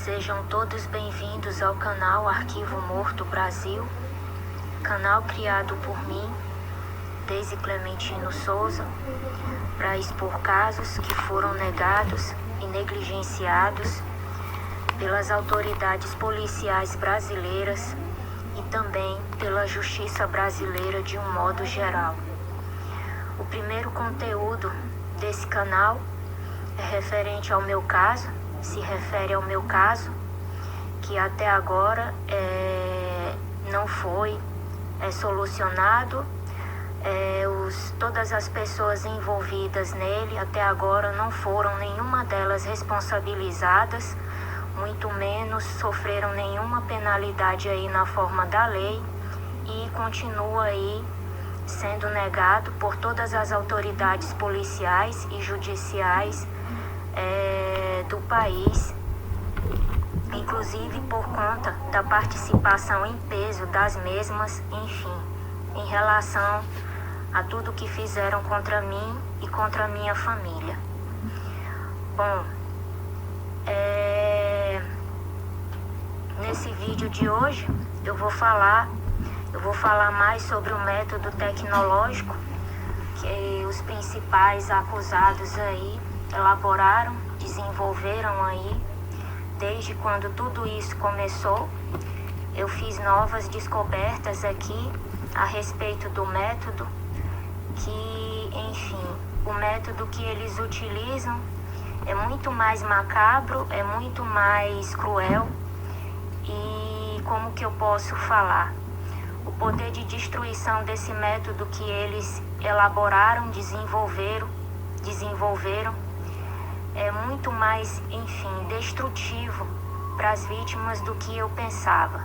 Sejam todos bem-vindos ao canal Arquivo Morto Brasil, canal criado por mim, Deise Clementino Souza, para expor casos que foram negados e negligenciados pelas autoridades policiais brasileiras e também pela justiça brasileira de um modo geral. O primeiro conteúdo desse canal é referente ao meu caso, se refere ao meu caso, que até agora não foi solucionado. Todas as pessoas envolvidas nele até agora não foram nenhuma delas responsabilizadas, muito menos sofreram nenhuma penalidade aí na forma da lei, e continua aí sendo negado por todas as autoridades policiais e judiciais do país, inclusive por conta da participação em peso das mesmas, enfim, em relação a tudo que fizeram contra mim e contra a minha família. Bom, nesse vídeo de hoje eu vou falar mais sobre o método tecnológico que os principais acusados aí elaboraram, desenvolveram aí. Desde quando tudo isso começou, eu fiz novas descobertas aqui a respeito do método, que, enfim, o método que eles utilizam é muito mais macabro, é muito mais cruel. E como que eu posso falar? O poder de destruição desse método que eles elaboraram, desenvolveram, é muito mais, enfim, destrutivo para as vítimas do que eu pensava.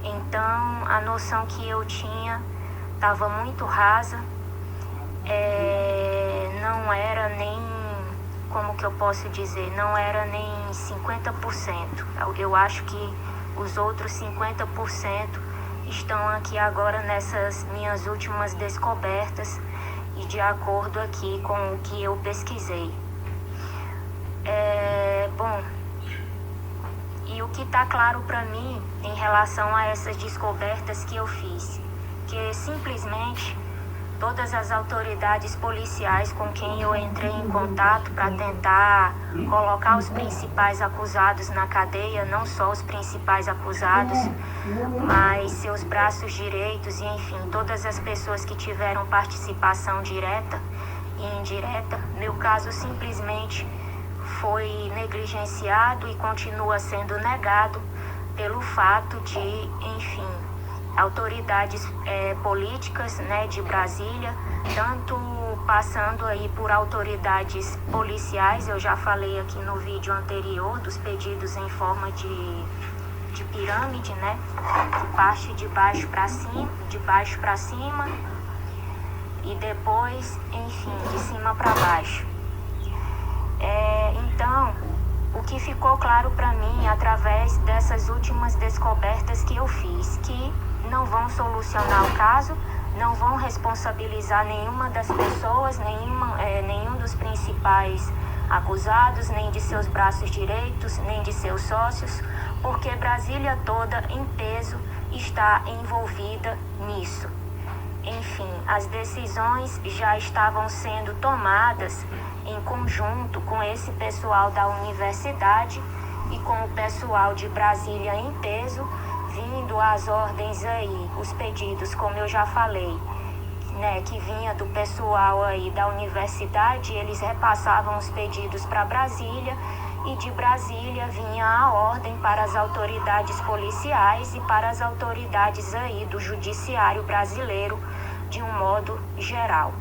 Então, a noção que eu tinha estava muito rasa, não era nem, como que eu posso dizer, não era nem 50%. Eu acho que os outros 50% estão aqui agora nessas minhas últimas descobertas e de acordo aqui com o que eu pesquisei. Bom, e o que está claro para mim em relação a essas descobertas que eu fiz, que simplesmente todas as autoridades policiais com quem eu entrei em contato para tentar colocar os principais acusados na cadeia, não só os principais acusados, mas seus braços direitos e, enfim, todas as pessoas que tiveram participação direta e indireta, meu caso simplesmente foi negligenciado e continua sendo negado pelo fato de, enfim, autoridades políticas, né, de Brasília, tanto passando aí por autoridades policiais. Eu já falei aqui no vídeo anterior dos pedidos em forma de pirâmide, né, que parte de baixo para cima e depois, enfim, de cima para baixo. Então, o que ficou claro para mim através dessas últimas descobertas que eu fiz, que não vão solucionar o caso, não vão responsabilizar nenhuma das pessoas, nenhum dos principais acusados, nem de seus braços direitos, nem de seus sócios, porque Brasília toda em peso está envolvida nisso. Enfim, as decisões já estavam sendo tomadas em conjunto com esse pessoal da universidade e com o pessoal de Brasília em peso, vindo as ordens aí, os pedidos, como eu já falei, né, que vinha do pessoal aí da universidade, eles repassavam os pedidos para Brasília, e de Brasília vinha a ordem para as autoridades policiais e para as autoridades aí do judiciário brasileiro de um modo geral.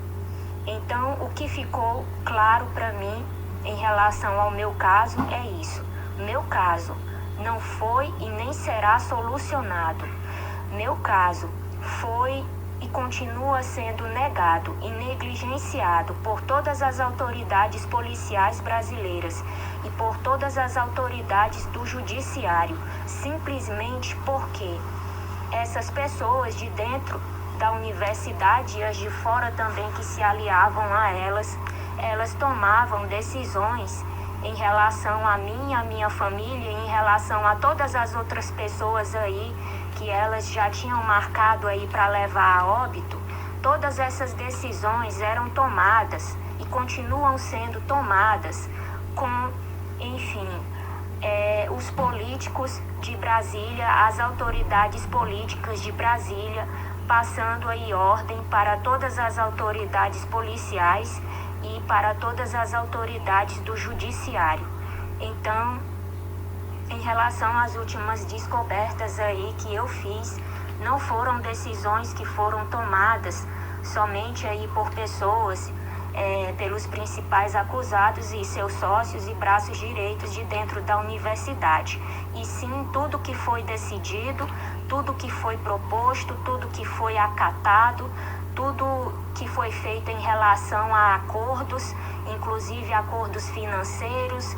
Então, o que ficou claro para mim em relação ao meu caso é isso. Meu caso não foi e nem será solucionado. Meu caso foi e continua sendo negado e negligenciado por todas as autoridades policiais brasileiras e por todas as autoridades do judiciário, simplesmente porque essas pessoas de dentro da universidade e as de fora também que se aliavam a elas tomavam decisões em relação a mim, a minha família, em relação a todas as outras pessoas aí que elas já tinham marcado aí para levar a óbito, todas essas decisões eram tomadas e continuam sendo tomadas com, enfim, os políticos de Brasília, as autoridades políticas de Brasília, passando aí ordem para todas as autoridades policiais e para todas as autoridades do judiciário. Então, em relação às últimas descobertas aí que eu fiz, não foram decisões que foram tomadas somente aí por pessoas, pelos principais acusados e seus sócios e braços direitos de dentro da universidade. E sim, tudo que foi decidido, tudo que foi proposto, tudo que foi acatado, tudo que foi feito em relação a acordos, inclusive acordos financeiros,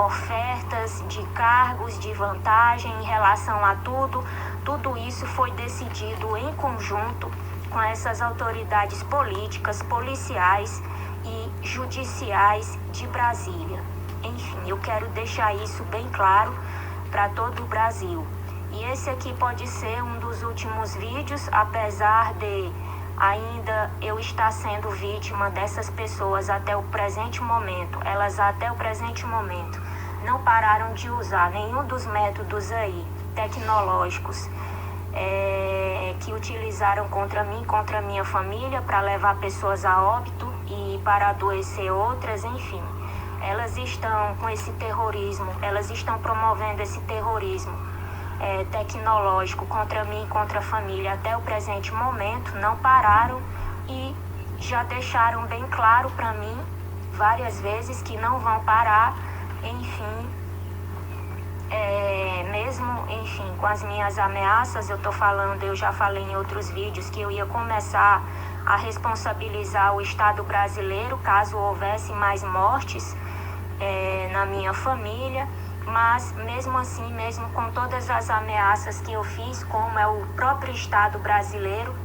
ofertas de cargos, de vantagem em relação a tudo isso foi decidido em conjunto com essas autoridades políticas, policiais e judiciais de Brasília. Enfim, eu quero deixar isso bem claro para todo o Brasil. E esse aqui pode ser um dos últimos vídeos, apesar de ainda eu estar sendo vítima dessas pessoas até o presente momento. Elas até o presente momento não pararam de usar nenhum dos métodos aí tecnológicos que utilizaram contra mim, contra a minha família, para levar pessoas a óbito e para adoecer outras, enfim. Elas estão com esse terrorismo, elas estão promovendo esse terrorismo tecnológico contra mim, contra a família até o presente momento, não pararam e já deixaram bem claro para mim várias vezes que não vão parar, enfim. Mesmo, enfim, com as minhas ameaças, eu já falei em outros vídeos que eu ia começar a responsabilizar o Estado brasileiro caso houvesse mais mortes na minha família, mas mesmo assim, mesmo com todas as ameaças que eu fiz, como é o próprio Estado brasileiro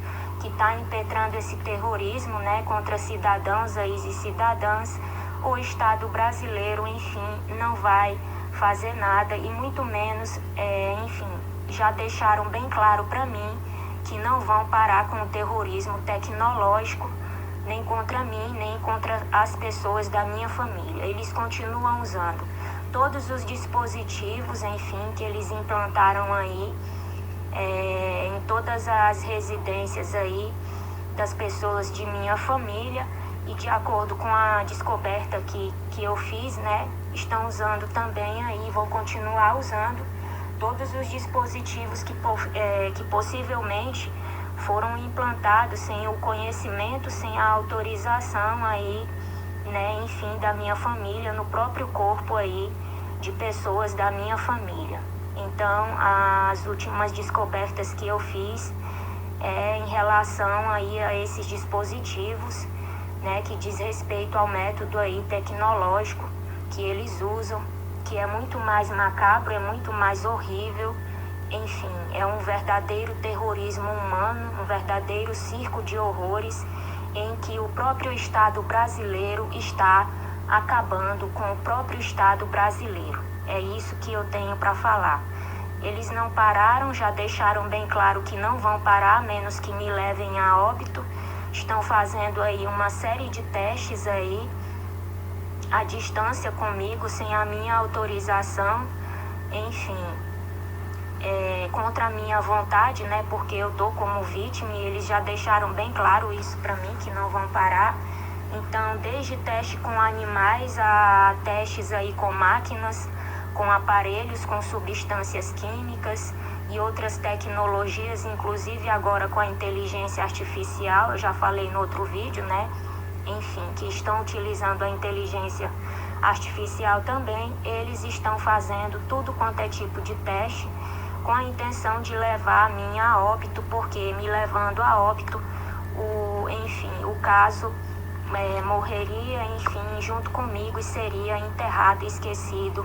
que está impetrando esse terrorismo, né, contra cidadãos aí e cidadãs, o Estado brasileiro, enfim, não vai fazer nada e muito menos, enfim, já deixaram bem claro para mim que não vão parar com o terrorismo tecnológico, nem contra mim, nem contra as pessoas da minha família. Eles continuam usando todos os dispositivos, enfim, que eles implantaram aí em todas as residências aí das pessoas de minha família. E de acordo com a descoberta que eu fiz, né, estão usando também aí, vão continuar usando todos os dispositivos que possivelmente foram implantados sem o conhecimento, sem a autorização aí, né, enfim, da minha família, no próprio corpo aí de pessoas da minha família. Então, as últimas descobertas que eu fiz em relação aí a esses dispositivos, né, que diz respeito ao método aí tecnológico que eles usam, que é muito mais macabro, é muito mais horrível, enfim, é um verdadeiro terrorismo humano, um verdadeiro circo de horrores em que o próprio Estado brasileiro está acabando com o próprio Estado brasileiro. É isso que eu tenho para falar. Eles não pararam, já deixaram bem claro que não vão parar, a menos que me levem a óbito. Estão fazendo aí uma série de testes aí à distância comigo, sem a minha autorização, enfim, contra a minha vontade, né, porque eu tô como vítima e eles já deixaram bem claro isso para mim, que não vão parar. Então, desde teste com animais a testes aí com máquinas, com aparelhos, com substâncias químicas e outras tecnologias, inclusive agora com a inteligência artificial, eu já falei no outro vídeo, né? Enfim, que estão utilizando a inteligência artificial também, eles estão fazendo tudo quanto é tipo de teste com a intenção de levar a mim a óbito, porque me levando a óbito, o caso morreria, enfim, junto comigo e seria enterrado e esquecido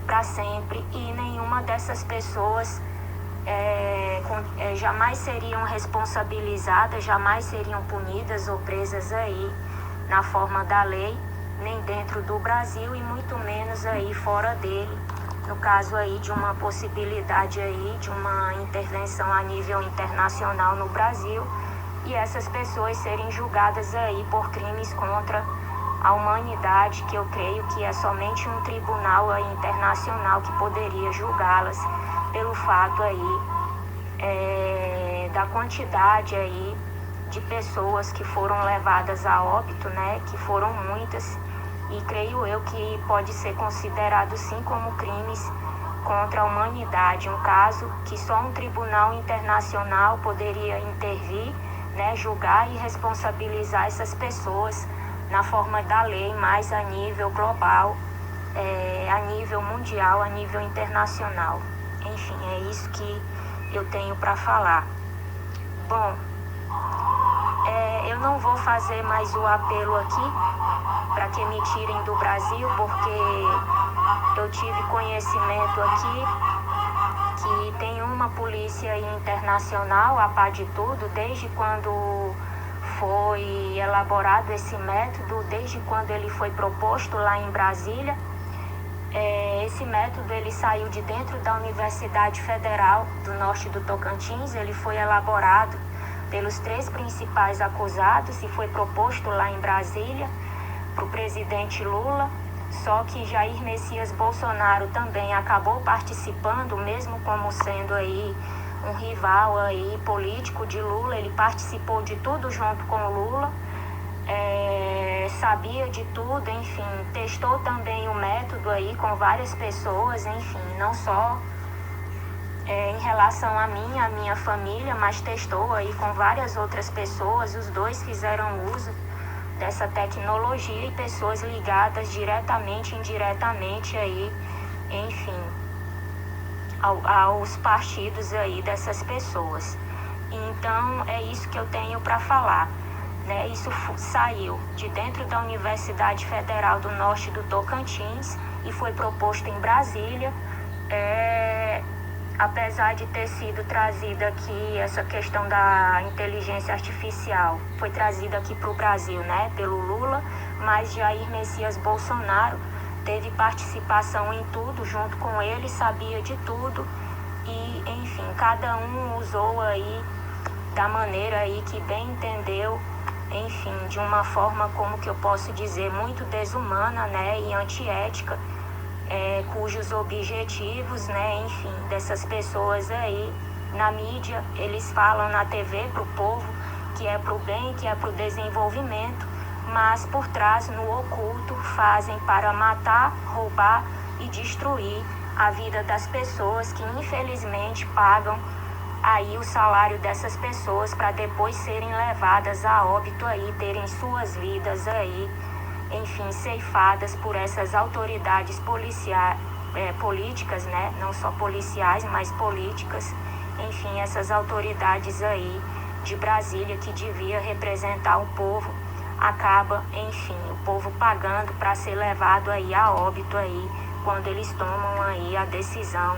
para sempre, e nenhuma dessas pessoas jamais seriam responsabilizadas, jamais seriam punidas ou presas aí na forma da lei. nem dentro do Brasil e muito menos aí fora dele, no caso aí de uma possibilidade aí de uma intervenção a nível internacional no Brasil e essas pessoas serem julgadas aí por crimes contra a humanidade, que eu creio que é somente um tribunal aí internacional que poderia julgá-las pelo fato aí da quantidade aí de pessoas que foram levadas a óbito, né, que foram muitas, e creio eu que pode ser considerado sim como crimes contra a humanidade, um caso que só um tribunal internacional poderia intervir, né, julgar e responsabilizar essas pessoas na forma da lei, mais a nível global, a nível mundial, a nível internacional. Enfim, é isso que eu tenho para falar. Bom, eu não vou fazer mais o apelo aqui para que me tirem do Brasil, porque eu tive conhecimento aqui que tem uma polícia internacional, a par de tudo, desde quando foi elaborado esse método, desde quando ele foi proposto lá em Brasília. Esse método ele saiu de dentro da Universidade Federal do Norte do Tocantins, ele foi elaborado pelos 3 principais acusados e foi proposto lá em Brasília para o presidente Lula, só que Jair Messias Bolsonaro também acabou participando, mesmo como sendo aí um rival aí político de Lula, ele participou de tudo junto com Lula, sabia de tudo, enfim, testou também o método aí com várias pessoas, enfim, não só em relação a mim, a minha família, mas testou aí com várias outras pessoas, os dois fizeram uso dessa tecnologia e pessoas ligadas diretamente e indiretamente aí, enfim, aos partidos aí dessas pessoas. Então é isso que eu tenho para falar, né? Isso saiu de dentro da Universidade Federal do Norte do Tocantins e foi proposto em Brasília. Apesar de ter sido trazida aqui essa questão da inteligência artificial, foi trazida aqui para o Brasil, né, pelo Lula, mas Jair Messias Bolsonaro teve participação em tudo, junto com ele, sabia de tudo e, enfim, cada um usou aí da maneira aí que bem entendeu, enfim, de uma forma, como que eu posso dizer, muito desumana, né, e antiética, cujos objetivos, né, enfim, dessas pessoas aí, na mídia, eles falam na TV para o povo que é para o bem, que é para o desenvolvimento, mas por trás, no oculto, fazem para matar, roubar e destruir a vida das pessoas que infelizmente pagam aí o salário dessas pessoas para depois serem levadas a óbito aí, terem suas vidas aí, enfim, ceifadas por essas autoridades políticas, né? Não só policiais, mas políticas, enfim, essas autoridades aí de Brasília que devia representar o povo, acaba, enfim, o povo pagando para ser levado aí a óbito aí, quando eles tomam aí a decisão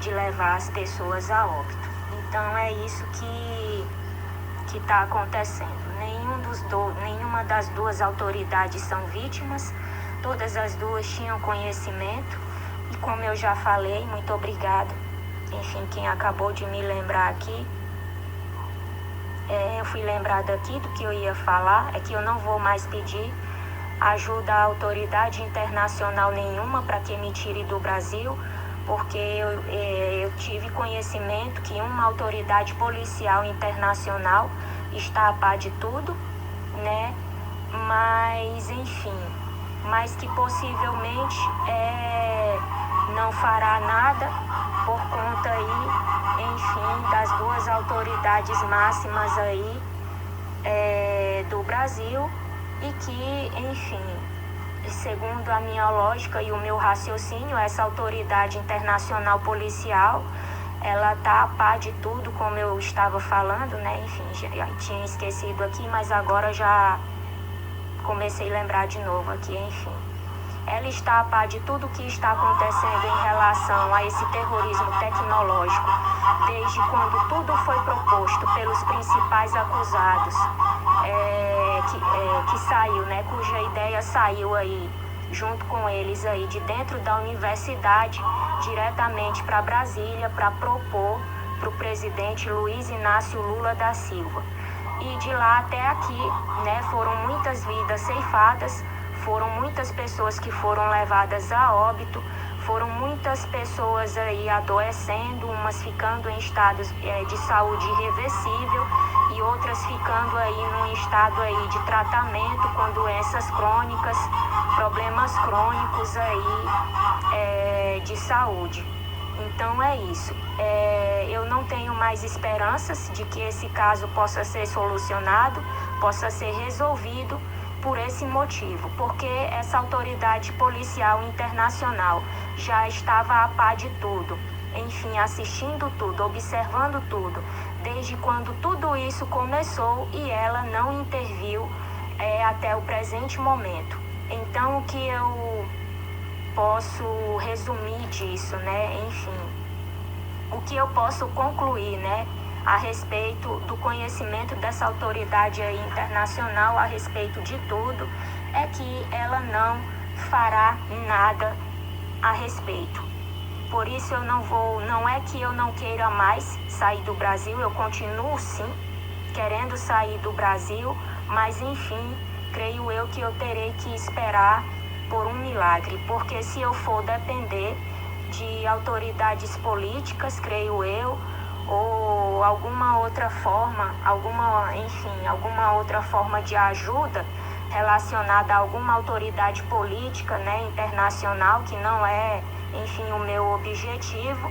de levar as pessoas a óbito. Então é isso que está acontecendo. Nenhuma das duas autoridades são vítimas, todas as duas tinham conhecimento e, como eu já falei, muito obrigada. Enfim, quem acabou de me lembrar aqui, eu fui lembrada aqui do que eu ia falar, é que eu não vou mais pedir ajuda à autoridade internacional nenhuma para que me tire do Brasil, porque eu tive conhecimento que uma autoridade policial internacional está a par de tudo, né? Mas, enfim, mas que possivelmente não fará nada por conta aí, enfim, das duas autoridades máximas aí do Brasil e que, enfim, segundo a minha lógica e o meu raciocínio, essa autoridade internacional policial, ela está a par de tudo, como eu estava falando, né? Enfim, já tinha esquecido aqui, mas agora já comecei a lembrar de novo aqui, enfim. Ela está a par de tudo o que está acontecendo em relação a esse terrorismo tecnológico, desde quando tudo foi proposto pelos principais acusados, que saiu, né, cuja ideia saiu aí junto com eles aí de dentro da universidade diretamente para Brasília para propor para o presidente Luiz Inácio Lula da Silva. E de lá até aqui, né, foram muitas vidas ceifadas, foram muitas pessoas que foram levadas a óbito, foram muitas pessoas aí adoecendo, umas ficando em estados de saúde irreversível e outras ficando aí num estado aí de tratamento com doenças crônicas, problemas crônicos aí de saúde. Então é isso. Eu não tenho mais esperanças de que esse caso possa ser solucionado, possa ser resolvido por esse motivo, porque essa autoridade policial internacional já estava a par de tudo, enfim, assistindo tudo, observando tudo, desde quando tudo isso começou e ela não interviu até o presente momento. Então, o que eu posso resumir disso, né? Enfim, o que eu posso concluir, né, a respeito do conhecimento dessa autoridade aí internacional a respeito de tudo, é que ela não fará nada a respeito. Por isso não é que eu não queira mais sair do Brasil, eu continuo sim querendo sair do Brasil, mas enfim, creio eu que eu terei que esperar por um milagre, porque se eu for depender de autoridades políticas, creio eu, ou alguma outra forma, alguma outra forma de ajuda relacionada a alguma autoridade política, né, internacional, que não é, enfim, o meu objetivo,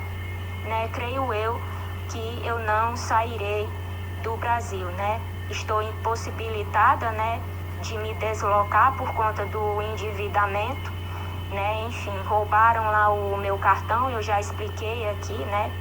né, creio eu que eu não sairei do Brasil, né? Estou impossibilitada, né, de me deslocar por conta do endividamento, né? Enfim, roubaram lá o meu cartão, eu já expliquei aqui, né,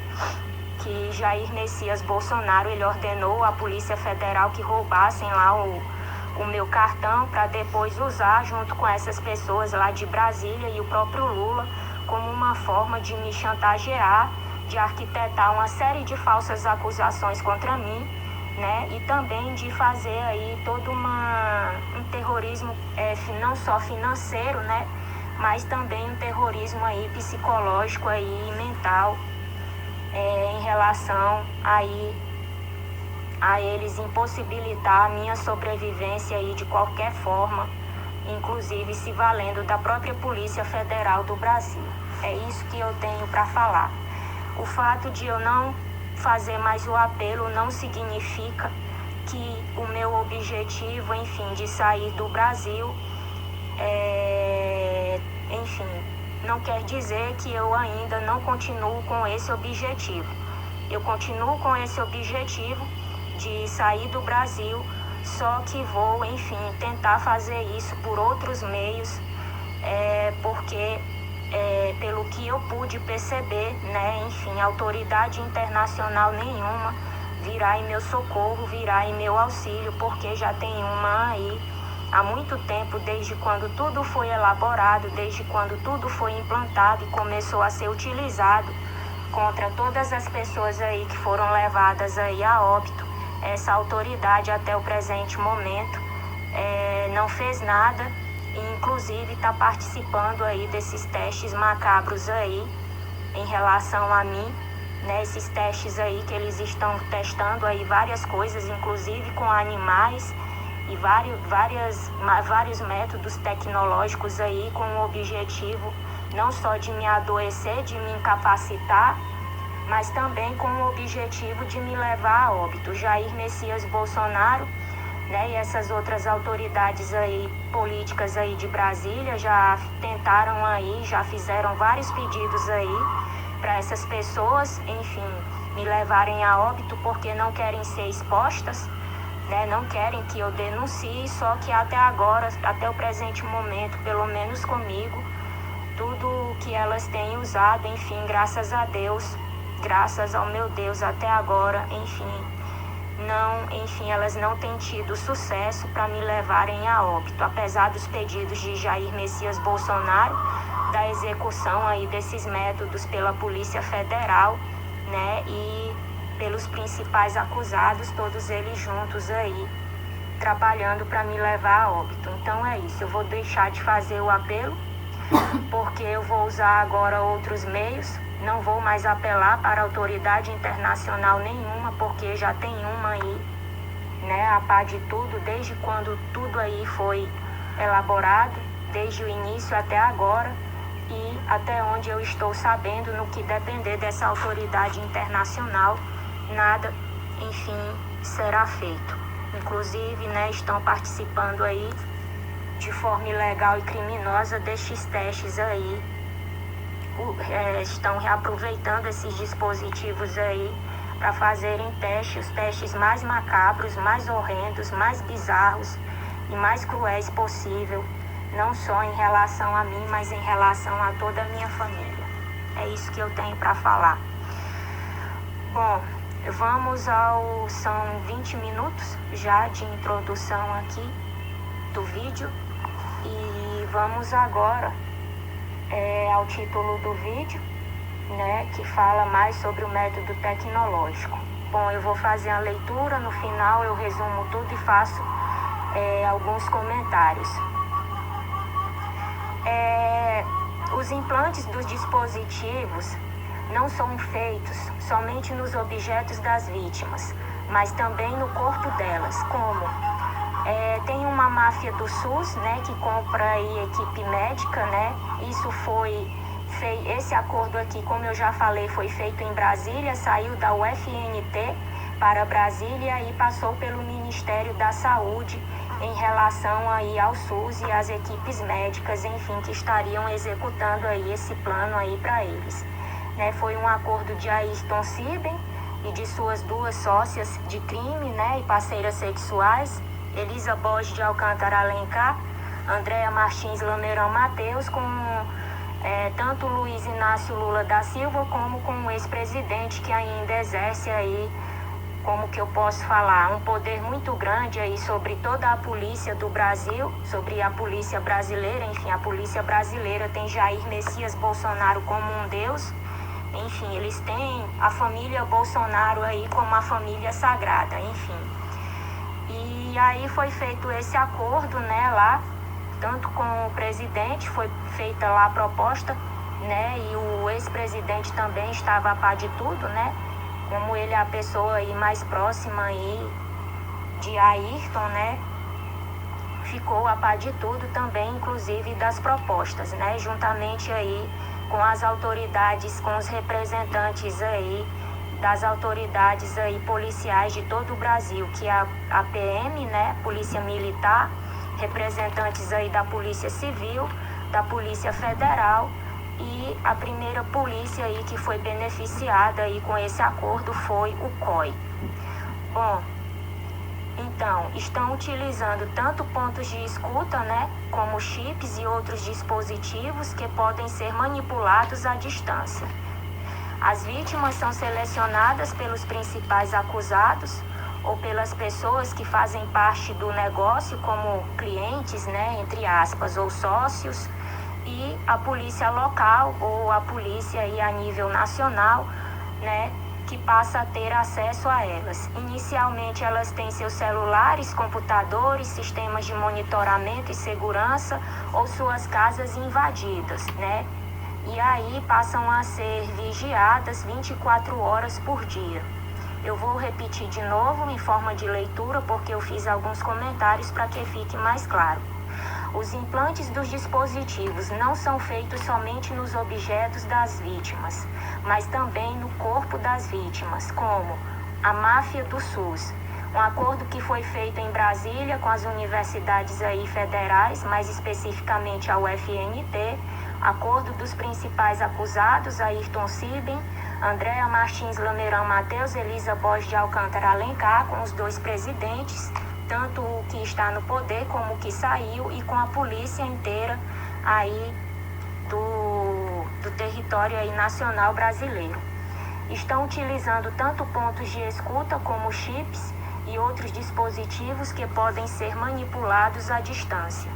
que Jair Messias Bolsonaro, ele ordenou à Polícia Federal que roubassem lá o meu cartão para depois usar junto com essas pessoas lá de Brasília e o próprio Lula como uma forma de me chantagear, de arquitetar uma série de falsas acusações contra mim, né? E também de fazer aí todo um terrorismo não só financeiro, né? Mas também um terrorismo aí psicológico aí e mental em relação aí a eles impossibilitar a minha sobrevivência aí de qualquer forma, inclusive se valendo da própria Polícia Federal do Brasil. É isso que eu tenho para falar. O fato de eu não fazer mais o apelo não significa que o meu objetivo, enfim, de sair do Brasil, enfim, não quer dizer que eu ainda não continuo com esse objetivo. Eu continuo com esse objetivo de sair do Brasil, só que vou, enfim, tentar fazer isso por outros meios, porque pelo que eu pude perceber, né, enfim, autoridade internacional nenhuma virá em meu socorro, virá em meu auxílio, porque já tem uma aí há muito tempo, desde quando tudo foi elaborado, desde quando tudo foi implantado e começou a ser utilizado contra todas as pessoas aí que foram levadas aí a óbito. Essa autoridade até o presente momento não fez nada e inclusive está participando aí desses testes macabros aí em relação a mim, né? Esses testes aí que eles estão testando aí várias coisas, inclusive com animais e vários métodos tecnológicos aí com o objetivo não só de me adoecer, de me incapacitar, mas também com o objetivo de me levar a óbito. Jair Messias Bolsonaro, né, e essas outras autoridades aí políticas aí de Brasília já tentaram aí, já fizeram vários pedidos aí para essas pessoas, enfim, me levarem a óbito porque não querem ser expostas, né, não querem que eu denuncie, só que até agora, até o presente momento, pelo menos comigo, tudo que elas têm usado, enfim, graças a Deus, graças ao meu Deus, até agora, elas não têm tido sucesso para me levarem a óbito, apesar dos pedidos de Jair Messias Bolsonaro, da execução aí desses métodos pela Polícia Federal, né, e pelos principais acusados, todos eles juntos aí, trabalhando para me levar a óbito. Então é isso, eu vou deixar de fazer o apelo, porque eu vou usar agora outros meios, não vou mais apelar para autoridade internacional nenhuma, porque já tem uma aí, né, a par de tudo, desde quando tudo aí foi elaborado, desde o início até agora, e até onde eu estou sabendo, no que depender dessa autoridade internacional, nada, enfim, será feito. Inclusive, né, estão participando aí de forma ilegal e criminosa destes testes aí, estão reaproveitando esses dispositivos aí para fazerem testes, os testes mais macabros, mais horrendos, mais bizarros e mais cruéis possível, não só em relação a mim, mas em relação a toda a minha família. É isso que eu tenho para falar. Bom, são 20 minutos já de introdução aqui do vídeo e vamos agora ao título do vídeo, né, que fala mais sobre o método tecnológico. Bom, eu vou fazer a leitura, no final eu resumo tudo e faço alguns comentários. Os implantes dos dispositivos não são feitos somente nos objetos das vítimas, mas também no corpo delas, como tem uma máfia do SUS, né, que compra aí equipe médica, né, esse acordo aqui, como eu já falei, foi feito em Brasília, saiu da UFNT para Brasília e passou pelo Ministério da Saúde em relação aí ao SUS e às equipes médicas, enfim, que estariam executando aí esse plano aí para eles. Né, foi um acordo de Ayrton Sibben e de suas duas sócias de crime, né, e parceiras sexuais, Elisa Borges de Alcântara Alencar, Andréa Martins Lameirão Mateus, com tanto Luiz Inácio Lula da Silva como com o ex-presidente que ainda exerce aí, como que eu posso falar, um poder muito grande aí sobre toda a polícia do Brasil, sobre a polícia brasileira. Enfim, a polícia brasileira tem Jair Messias Bolsonaro como um deus. Enfim, eles têm a família Bolsonaro aí como a família sagrada, enfim. E aí foi feito esse acordo, né, lá, tanto com o presidente, foi feita lá a proposta, né, e o ex-presidente também estava a par de tudo, né, como ele é a pessoa aí mais próxima aí de Ayrton, né, ficou a par de tudo também, inclusive das propostas, né, juntamente aí com as autoridades, com os representantes aí das autoridades aí policiais de todo o Brasil, que é a PM, né, Polícia Militar, representantes aí da Polícia Civil, da Polícia Federal, e a primeira polícia aí que foi beneficiada aí com esse acordo foi o COI. Bom, então, estão utilizando tanto pontos de escuta, né, como chips e outros dispositivos que podem ser manipulados à distância. As vítimas são selecionadas pelos principais acusados ou pelas pessoas que fazem parte do negócio como clientes, né, entre aspas, ou sócios, e a polícia local ou a polícia aí a nível nacional, né, que passa a ter acesso a elas. Inicialmente elas têm seus celulares, computadores, sistemas de monitoramento e segurança ou suas casas invadidas, né? E aí passam a ser vigiadas 24 horas por dia. Eu vou repetir de novo em forma de leitura porque eu fiz alguns comentários para que fique mais claro. Os implantes dos dispositivos não são feitos somente nos objetos das vítimas, mas também no corpo das vítimas, como a máfia do SUS. Um acordo que foi feito em Brasília com as universidades aí federais, mais especificamente a UFNT, acordo dos principais acusados, Ayrton Sibben, Andréa Martins Lameirão Mateus, Elisa Borges de Alcântara Alencar, com os dois presidentes, tanto o que está no poder como o que saiu, e com a polícia inteira aí do território aí nacional brasileiro. Estão utilizando tanto pontos de escuta como chips e outros dispositivos que podem ser manipulados à distância.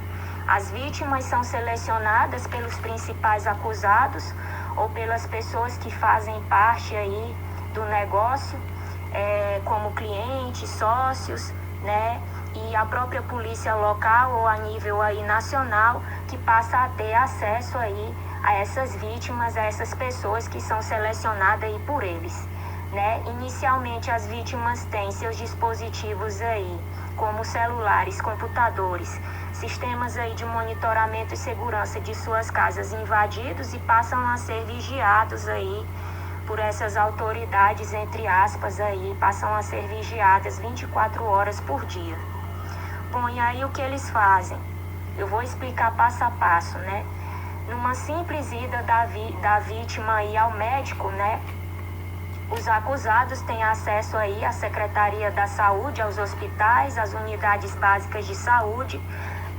As vítimas são selecionadas pelos principais acusados ou pelas pessoas que fazem parte aí do negócio, como clientes, sócios, né? e a própria polícia local ou a nível aí nacional que passa a ter acesso aí a essas vítimas, a essas pessoas que são selecionadas aí por eles, né? Inicialmente as vítimas têm seus dispositivos aí, como celulares, computadores, sistemas aí de monitoramento e segurança de suas casas invadidos e passam a ser vigiados aí por essas autoridades, entre aspas, aí, passam a ser vigiadas 24 horas por dia. Bom, e aí o que eles fazem? Eu vou explicar passo a passo, né? Numa simples ida da vítima aí ao médico, né? Os acusados têm acesso aí à Secretaria da Saúde, aos hospitais, às unidades básicas de saúde,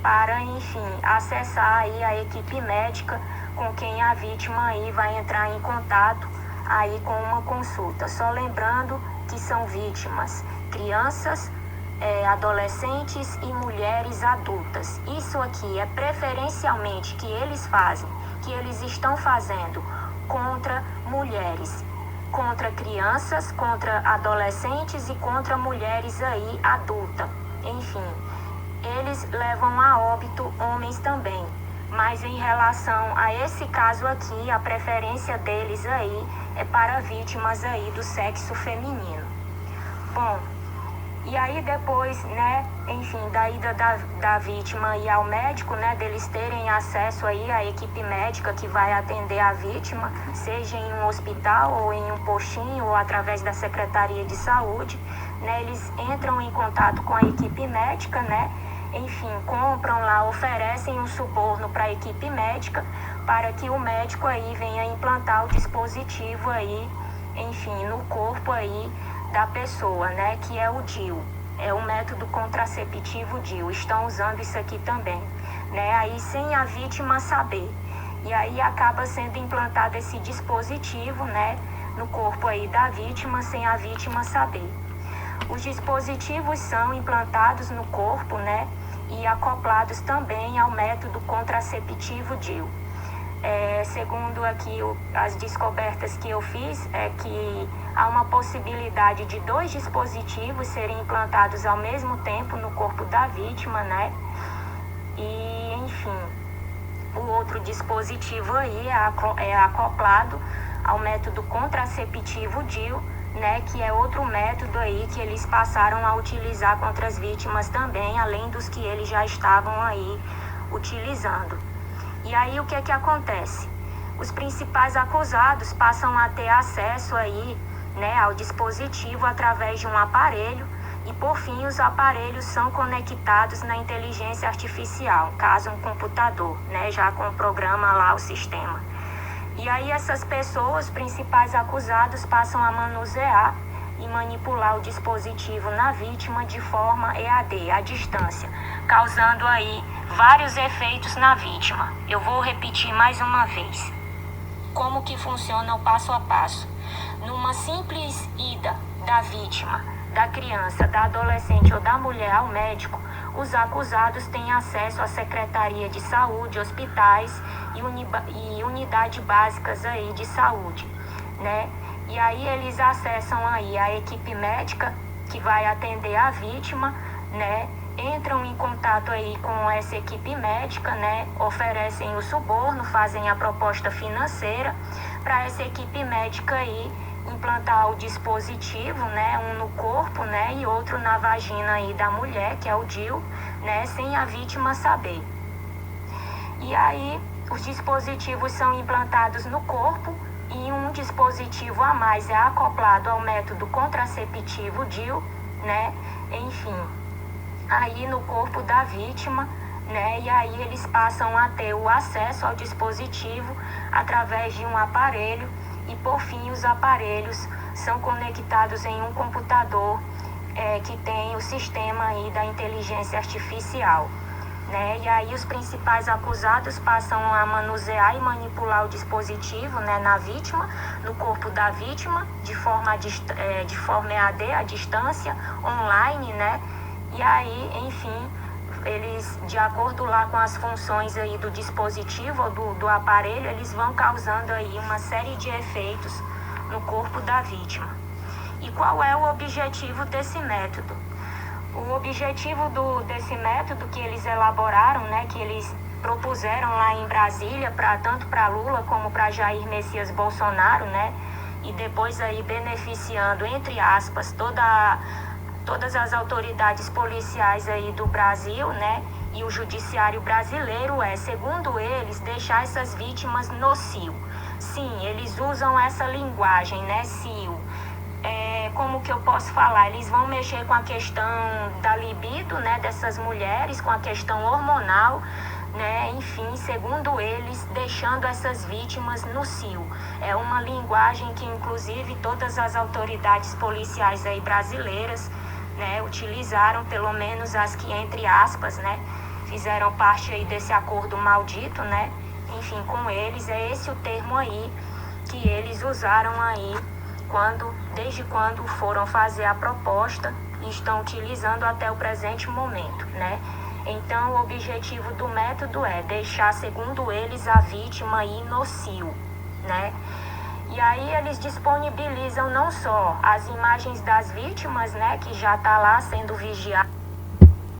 para, enfim, acessar aí a equipe médica com quem a vítima aí vai entrar em contato aí com uma consulta. Só lembrando que são vítimas crianças, adolescentes e mulheres adultas. Isso aqui é preferencialmente que eles fazem, que eles estão fazendo contra mulheres, contra crianças, contra adolescentes e contra mulheres aí adultas. Enfim, eles levam a óbito homens também. Mas em relação a esse caso aqui, a preferência deles aí é para vítimas aí do sexo feminino. Bom, e aí depois, né, enfim, da ida da vítima aí ao médico, né, deles terem acesso aí à equipe médica que vai atender a vítima, seja em um hospital ou em um postinho ou através da Secretaria de Saúde, né, eles entram em contato com a equipe médica, né, enfim, compram lá, oferecem um suborno para a equipe médica para que o médico aí venha implantar o dispositivo aí, enfim, no corpo aí da pessoa, né, que é o DIU, é o método contraceptivo DIU, estão usando isso aqui também, né, aí sem a vítima saber, e aí acaba sendo implantado esse dispositivo, né, no corpo aí da vítima sem a vítima saber. Os dispositivos são implantados no corpo, né, e acoplados também ao método contraceptivo DIU. Segundo aqui as descobertas que eu fiz, é que há uma possibilidade de 2 dispositivos serem implantados ao mesmo tempo no corpo da vítima, né? E, enfim, o outro dispositivo aí é acoplado ao método contraceptivo DIU, né, que é outro método aí que eles passaram a utilizar contra as vítimas também, além dos que eles já estavam aí utilizando. E aí o que acontece? Os principais acusados passam a ter acesso aí, né, ao dispositivo através de um aparelho e por fim os aparelhos são conectados na inteligência artificial, caso um computador, né, já com o programa lá, o sistema. E aí essas pessoas, principais acusados, passam a manusear e manipular o dispositivo na vítima de forma EAD, à distância, causando aí vários efeitos na vítima. Eu vou repetir mais uma vez. Como que funciona o passo a passo? Numa simples ida da vítima, da criança, da adolescente ou da mulher ao médico, os acusados têm acesso à Secretaria de Saúde, hospitais e unidades básicas aí de saúde, né? E aí eles acessam aí a equipe médica que vai atender a vítima, né? Entram em contato aí com essa equipe médica, né? Oferecem o suborno, fazem a proposta financeira para essa equipe médica aí implantar o dispositivo, né, um no corpo, né, e outro na vagina aí da mulher, que é o DIU, né, sem a vítima saber. E aí os dispositivos são implantados no corpo e um dispositivo a mais é acoplado ao método contraceptivo DIU, né, enfim, aí no corpo da vítima, né, e aí eles passam a ter o acesso ao dispositivo através de um aparelho. E por fim os aparelhos são conectados em um computador que tem o sistema aí da inteligência artificial, né? E aí os principais acusados passam a manusear e manipular o dispositivo, né, na vítima, no corpo da vítima, de forma EAD, à distância, online, né? E aí, enfim, eles, de acordo lá com as funções aí do dispositivo ou do aparelho, eles vão causando aí uma série de efeitos no corpo da vítima. E qual é o objetivo desse método? O objetivo desse método que eles elaboraram, né, que eles propuseram lá em Brasília, tanto para Lula como para Jair Messias Bolsonaro, né, e depois aí beneficiando, entre aspas, todas as autoridades policiais aí do Brasil, né, e o judiciário brasileiro segundo eles, deixar essas vítimas no cio. Sim, eles usam essa linguagem, né, cio. Como que eu posso falar? Eles vão mexer com a questão da libido, né, dessas mulheres, com a questão hormonal, né, enfim, segundo eles, deixando essas vítimas no cio. É uma linguagem que, inclusive, todas as autoridades policiais aí brasileiras, né, utilizaram, pelo menos as que, entre aspas, né, fizeram parte aí desse acordo maldito, né, enfim, com eles, é esse o termo aí que eles usaram aí desde quando foram fazer a proposta e estão utilizando até o presente momento, né. Então, o objetivo do método é deixar, segundo eles, a vítima aí no cio, né. E aí eles disponibilizam não só as imagens das vítimas, né, que já está lá sendo vigiado,